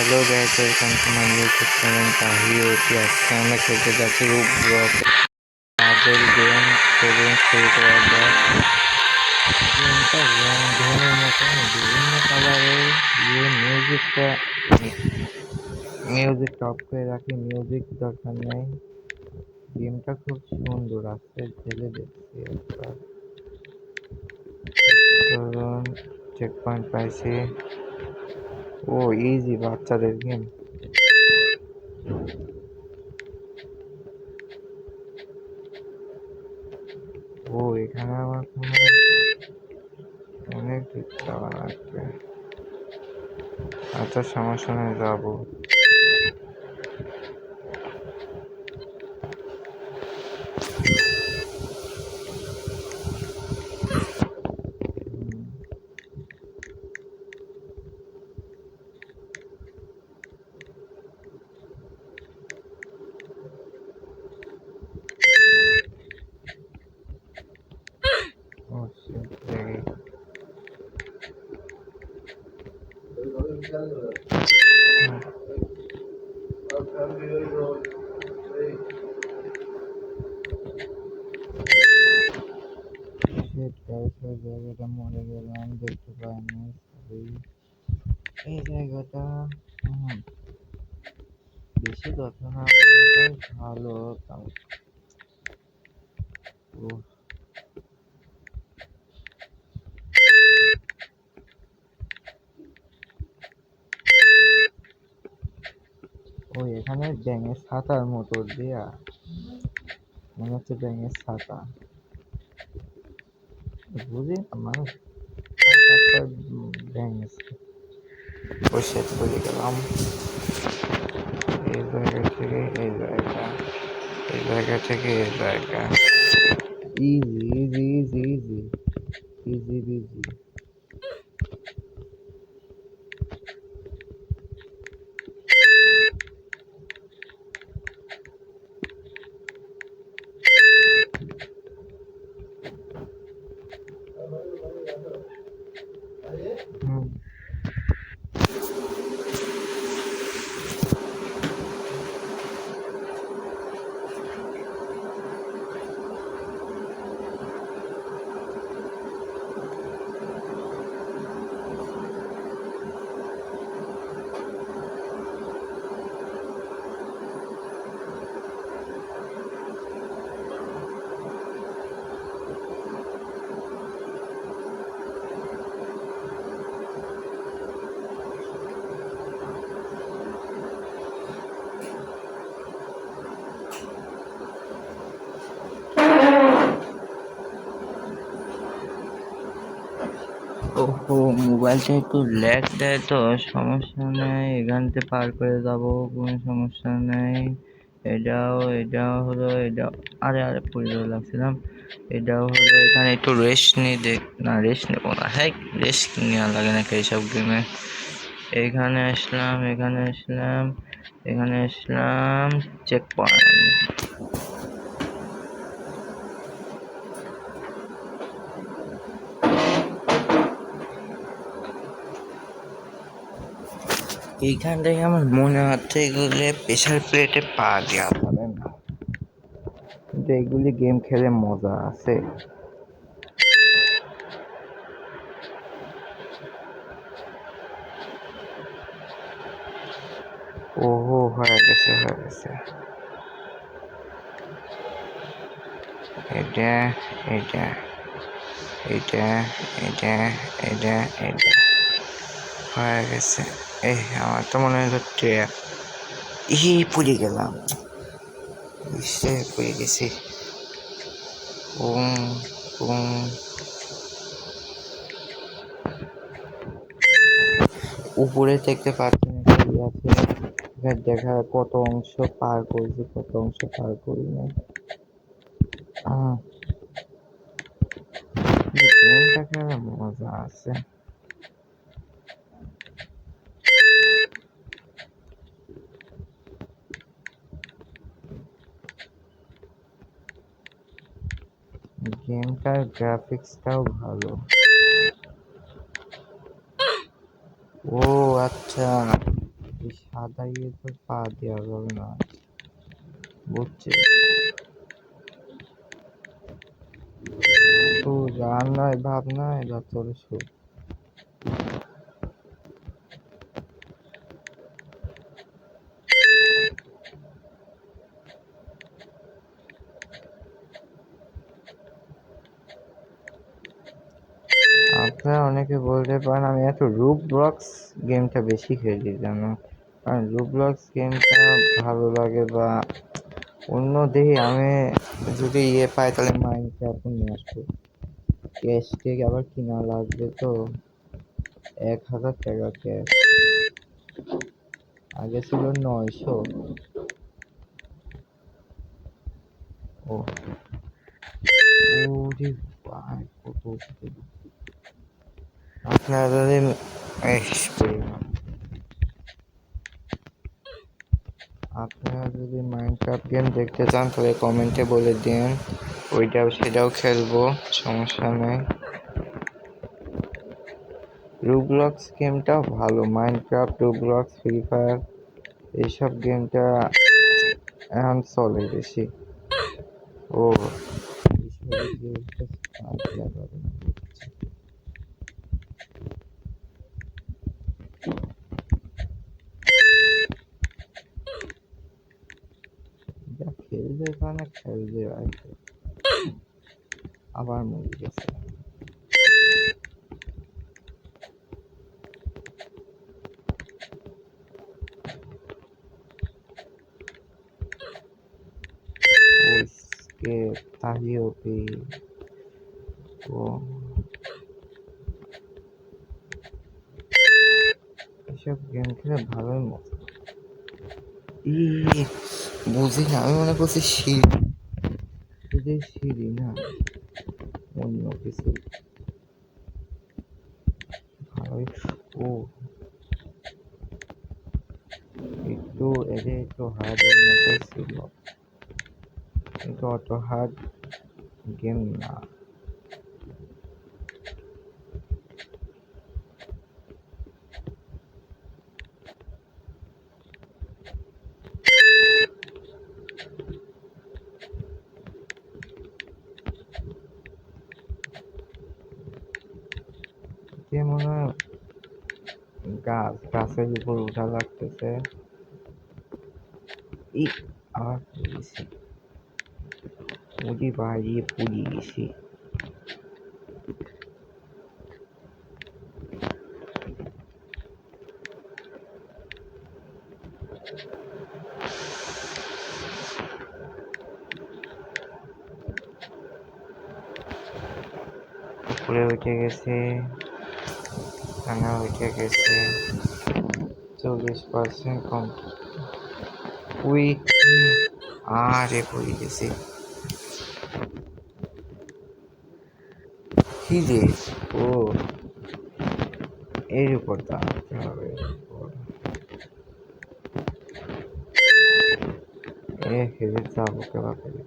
Hello guys, welcome to my YouTube channel তাহিওটি। আজকে আমরা খেলতে যাচ্ছি রোবলক্স পাজল গেম। চলুন শুরু করা যাক। গেমটা রং ধরনের মতন বিভিন্ন কালারের মিউজিকটা অফ করে রাখি, মিউজিক দরকার নেই। গেমটা খুব সুন্দর, আজকে খেলে দেখছি একবার। চলুন, চেক পয়েন্ট পাইছি। ও ইজি, বাচ্চাদের গেম। ও এখানে আমার অনেক ইচ্ছা লাগবে। আচ্ছা, সমস্যা নেই, যাবো। ও shit, লেগে। Shit, guys, ওই জায়গাটা মরে গেলাম, দেখতে পাইনি। Sorry। এই জায়গাটা বেশি কথা না বলাটাই ভালো। তাও উফ, ওই এখানে ব্যাঙের ছাতার মতো দিয়া, মনে হচ্ছে ব্যাঙের ছাতা। বুঝি না, মানুষ ব্যাঙের বসে পড়ে গেলাম। এই জায়গা থেকে এই জায়গা, এই জায়গা থেকে এই জায়গা। Easy easy easy easy easy busy. হুম, ওহো, মোবাইলটা একটু ল্যাগ দেয় তো, সমস্যা নেই, এখান থেকে পার করে যাব, কোনো সমস্যা নেই। এটাও হলো, আরে আরে পড়ে লাগছিলাম। এটাও হলো, এখানে একটু রেস্ট নিয়ে না, রেস্ট নেবো না, হ্যাঁ, রেস্ট নেওয়া লাগে নাকি এইসব গেমে। এখানে আসলাম, চেক পয়েন্ট। এইখান থেকে আমার মনে হচ্ছে এগুলো প্রেশার প্লেটে পা দেওয়া যাবে না, কিন্তু এইগুলি গেম খেলে মজা আছে। ওহো, হয়ে গেছে হয়ে গেছে। এটা এটা এটা এটা এটা এটা হয়ে গেছে। এই আমার তো মনে হচ্ছে পড়ে গেলাম, পড়ে গেছি। উম, উম, উপরে দেখতে পাচ্ছেন একটা আছে, এখানে দেখা কত অংশ পার করেছি, কত অংশ পার করি না। গেমটা খেলার মজা আছে। গেমটার গ্রাফিক্সটাও ভালো। ও আচ্ছা, দাঁড়িয়ে তো পা দেওয়া যাবে না, বুঝছি। আর নয় ভাব নয় যত সুখ। আপনারা অনেকে বলতে পারেন আমি একটু রুবলক্স গেমটা বেশি খেলি জানো, কারণ রুবলক্স গেমটা ভালো লাগে, বা অন্য দেখি আমি যদি পাই তাহলে মাইনক্রাফট নিয়ে আসবো। ক্যাশ টেক আবার কিনা লাগবে তো, 1000 টাকা ক্যাশ, আগে ছিল 900। ও ওরে ভাই কত, আপনারা যদি আপনারা যদি মাইনক্রাফট গেম দেখতে চান তাহলে কমেন্টে বলে দিন, সেটাও খেলবো, সমস্যা নেই। রুবলক্স গেমটাও ভালো, মাইনক্রাফট, রুবলক্স, ফ্রি ফায়ার এইসব গেমটা এখন চলে বেশি। ও খেলবে না, খেলবে আবার মরে গেছে। उसके तालियों पे वो এসব গেম খেলে ভালোই মজা। বুঝি না, আমি মনে করছি সিঁড়ি না অন্য কিছু। ভালোই ও একটু এটা একটু হার্ডের মতো ছিল, কিন্তু অত হার্ড গেম না। মনে হয় গাছের উপর উঠা লাগতেছে। আবার পুড়িয়েছি, বাড়িয়ে পুড়িয়ে গেছি। উপরে উঠে গেছে, উঠে গেছে 40% কম। উই আরে পড়ে গেছে কি রে। ও এর উপর দাঁড়াতে হবে, হেরে যাবো কেবা করে।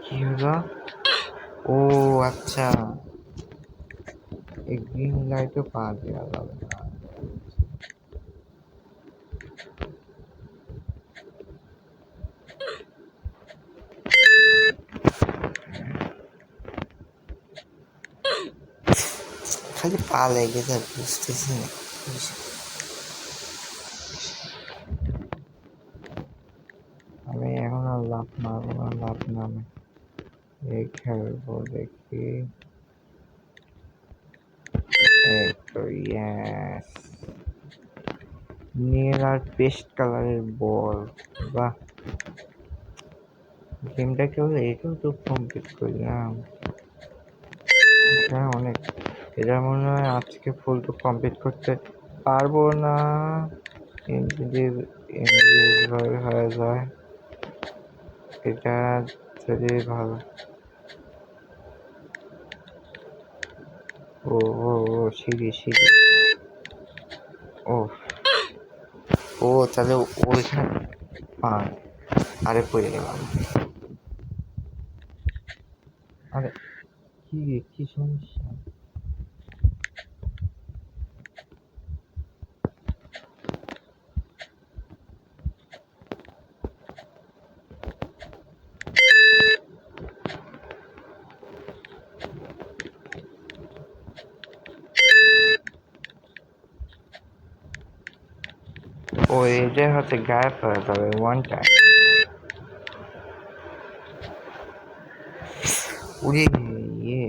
কি হলো? ও আচ্ছা, এই গ্রিন লাইটও পা দেওয়া যাবে না। খালি পা লেগে যায়, বুঝতেছি না। আমি এখন আর লাভ মারবো না, লাভ নামে এই খেলবো দেখি। ইয়েস, নীল আর পেস্ট কালারের বল, বাহ। গেমটা কেউ এটাও তো কমপ্লিট করলাম, এটা অনেক। এটা মনে হয় আজকে ফুল তো কমপ্লিট করতে পারবো না, যদি হয়ে যায়। এটা যদি ভালো ও ও ও সিঁড়ি সিঁড়ি। ও ও তাহলে ওইখানে পার। আরে পড়ে গেলাম। আরে কি কি সমস্যা? ও এটা হচ্ছে গায়েব হয়ে যাবে ওয়ান টাইম। উড়ে ইয়ে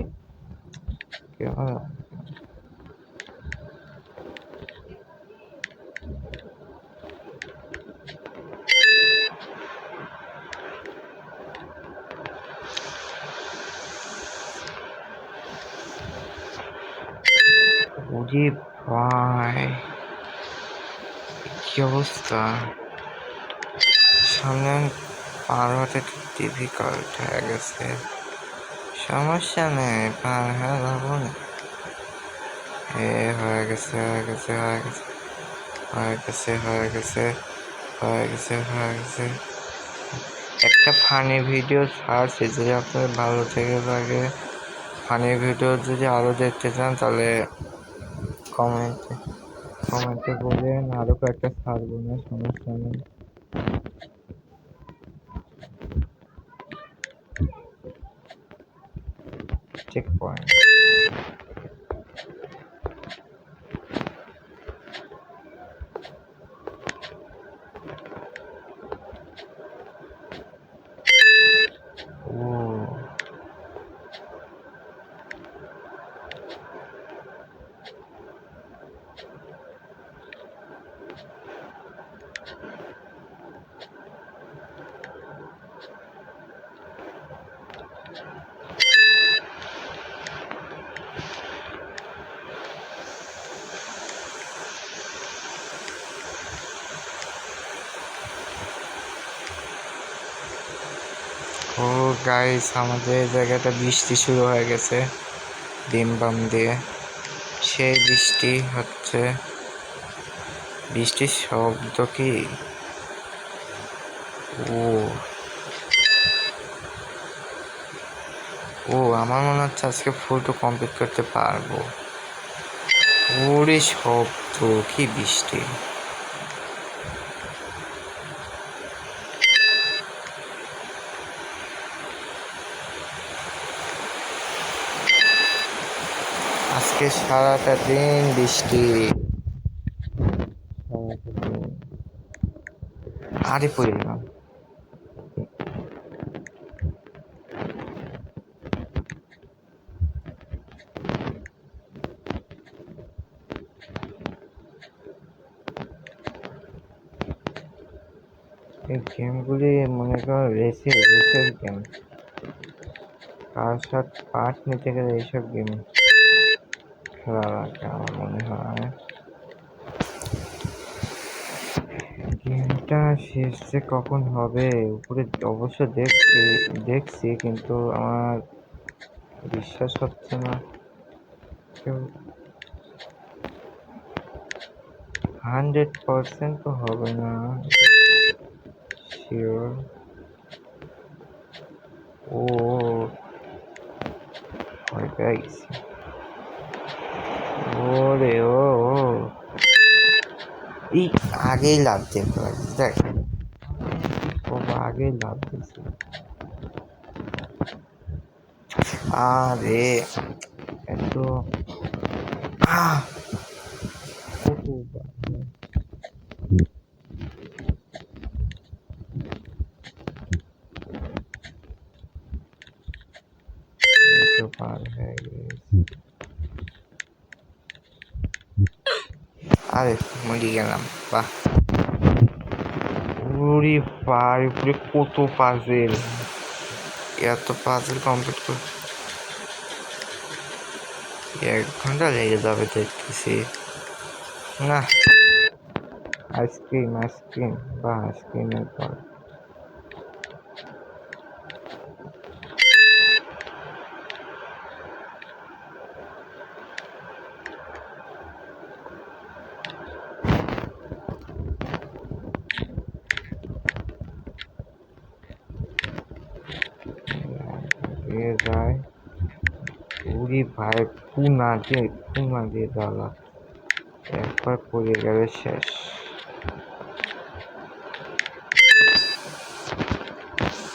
উড়ে ভাই কি অবস্থা! সামনে পার হতে ডিফিকাল্ট হয়ে গেছে। সমস্যা নেই, পার হয়ে যাবো না। এ হয়ে গেছে হয়ে গেছে হয়ে গেছে হয়ে গেছে হয়ে গেছে হয়ে গেছে হয়ে গেছে। একটা ফানি ভিডিও ছাড়ছি, যদি আপনাদের ভালো থেকে লাগে, ফানি ভিডিও যদি আরো দেখতে চান তাহলে কমেন্টে কমেন্টে বলেন, আরো কয়েকটা ছাড়বো না, সমস্যা নেই। Checkpoint. ও ও গাইস, আমাদের এই জায়গাটা বৃষ্টি শুরু হয়ে গেছে দিন বাম দিয়ে। সেই বৃষ্টি হচ্ছে, বৃষ্টির শব্দ কি! ও ও আমার মনে হচ্ছে আজকে ফটো কমপ্লিট করতে পারবো। ওরে শব্দ কি বৃষ্টি! আজকে সারাটা দিন বৃষ্টি। আরে পড়ে গেলাম। এই গেমগুলি মনে করো রেসের গেম। কার সাথে পার্ট নিতে গেলে এইসব গেম খেলা লাগে আমার মনে হয়। গেমটা শেষ যে কখন হবে উপরে অবশ্য দেখছি কিন্তু আমার বিশ্বাস হচ্ছে না। কেউ 100% তো হবে না শিওর। ও ভয় পেয়ে গেছি। ওরে ও এই আগেই লাভ দিতে পারি, দেখ আগেই লাভ দিয়েছি। আরে এত পার হয়ে গেছে। আরে মরে গেলাম। বাহ, ওরে ভাই উপরে কত পাজেল! এত পাজেল কমপ্লিট করতে 1 ঘন্টা লেগে যাবে দেখতেছি। না, আইসক্রিম আইসক্রিম বা আইসক্রিমের পর যায়। উরি ভাই পুনা দিয়ে জ্বালা, একবার পড়ে গেলে শেষ।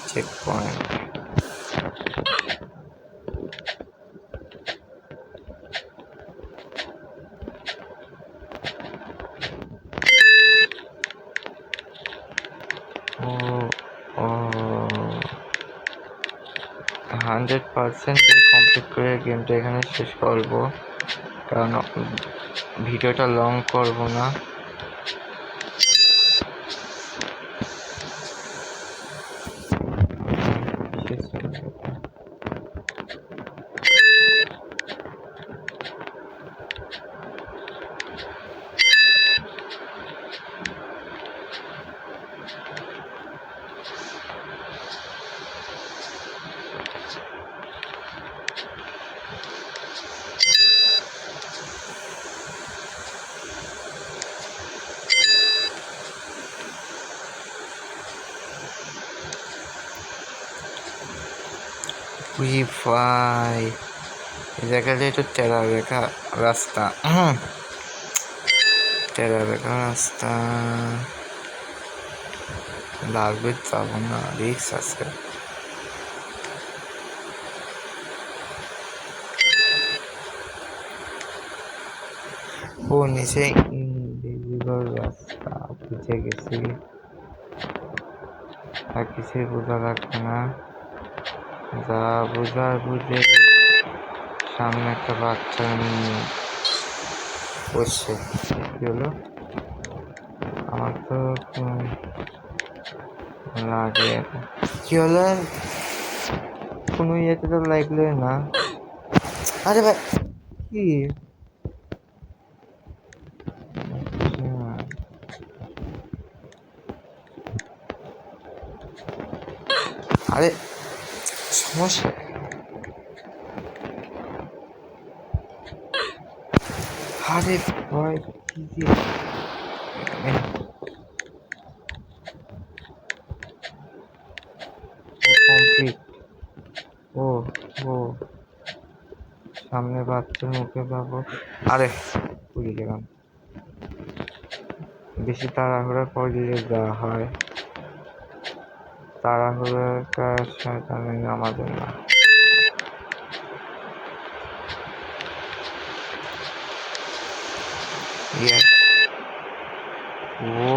Checkpoint. ও ও 100% কমপ্লিট করে গেমটা এখানে শেষ করবো, কারণ ভিডিওটা লং করব না। ভাই এই জায়গাটা একটু টেরা বেঁকা রাস্তা, টেরা বেঁকা রাস্তা লাগবে, যাবো না, রিক্স আছে। ও নিচে ইনভিজিবল রাস্তা, বুঝে গেছি, আর কিছুই বোঝা লাগবে না, যা বোঝার বুঝে। সামনে একটা বাচ্চা বসছে, কি হলো? আমার তো লাগে, কি হলো? কোনো ইয়েতে তো লাগলো না। আরে ভাই কি, আরে সমস্যা, আরে ভাই কি কমপ্লিট। ও ও সামনে বাচ্চার মুখে পাবো। আরে পুড়ে গেলাম, বেশি তাড়াহুড়া করলে যা হয়, তাড়াহুড়ার শয়তানি আমাদের না। Yes. ও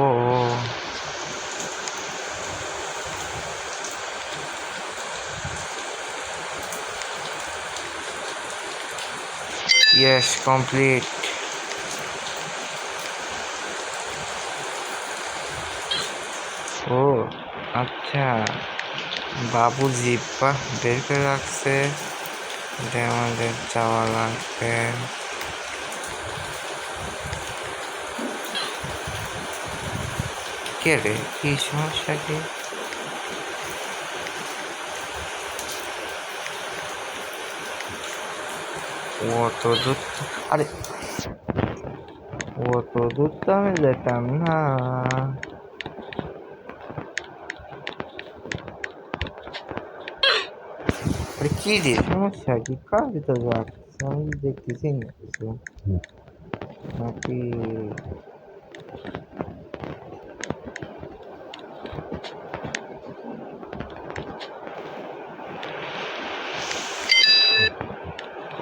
ইয়েস কমপ্লিট। ও আচ্ছা, বাবু জিব্বা বের করে রাখছে, এটা আমাদের যাওয়া লাগবে। কে রে, কি সমস্যা কি? অত দূর, আরে অত দূর তো আমি যেতাম না। আরে কি রে, সমস্যা কি? কার ভিতরে রাখছে আমি দেখতেছি না কিছু নাকি?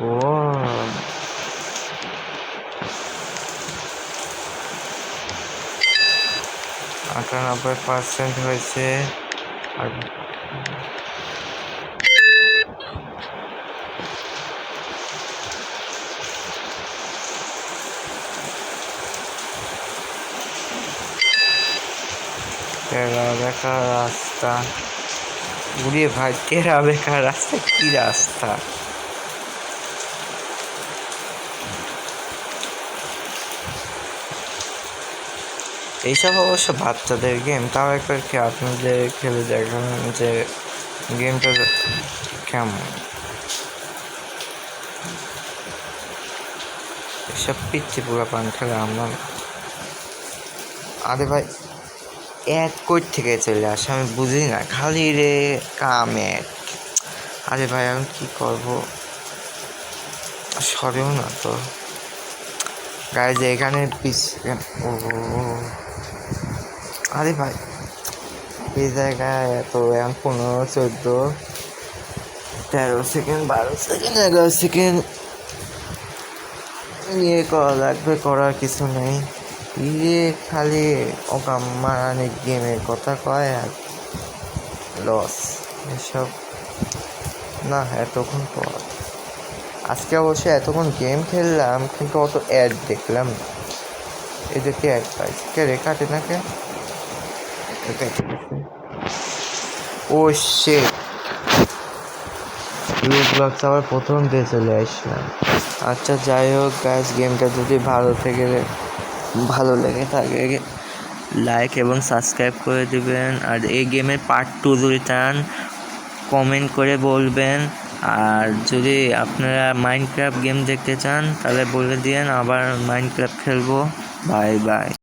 ও 98% হয়েছে। আর টেরা বেকা রাস্তা, উড়ে ভাই টেরা বেকা রাস্তা, কি রাস্তা? এইসব অবশ্য বাচ্চাদের গেম, তাও একবার কি আপনাদের খেলে দেখান যে গেমটা কেমন। এসব পিচ্ছি পুরো পান খেলে আমরা। আরে ভাই এক কই থেকে চলে আসে আমি বুঝি না, খালি রে কাম এক, আরে ভাই আমি কি করবো, সরেও না তো গাইজ এখানে ও আরে ভাই এই জায়গায় এত এখন 15, 14, 13 সেকেন্ড, 12 সেকেন্ড, 11 সেকেন্ড নিয়ে করা লাগবে, করার কিছু নেই। ইয়ে খালি ওকাম মারানি গেমের কথা কয় আর লস এসব না। এতক্ষণ পর আজকে অবশ্যই এতক্ষণ গেম খেললাম কিন্তু অত অ্যাড দেখলাম না। এদেরকে অ্যাড পাইছি কে রে, কাটে না কে, ও শিট রোবলক্স আবার প্রথম দিয়ে চলে আসলাম। আচ্ছা যাই হোক গাইস, গেমটা যদি ভালো লেগে থাকে লাইক এবং সাবস্ক্রাইব করে দিবেন। আর এই গেমের পার্ট 2 যদি চান কমেন্ট করে বলবেন। আর যদি আপনারা মাইনক্রাফট গেম দেখতে চান তাহলে বলে দিন, আবার মাইনক্রাফট খেলবো। Bye bye.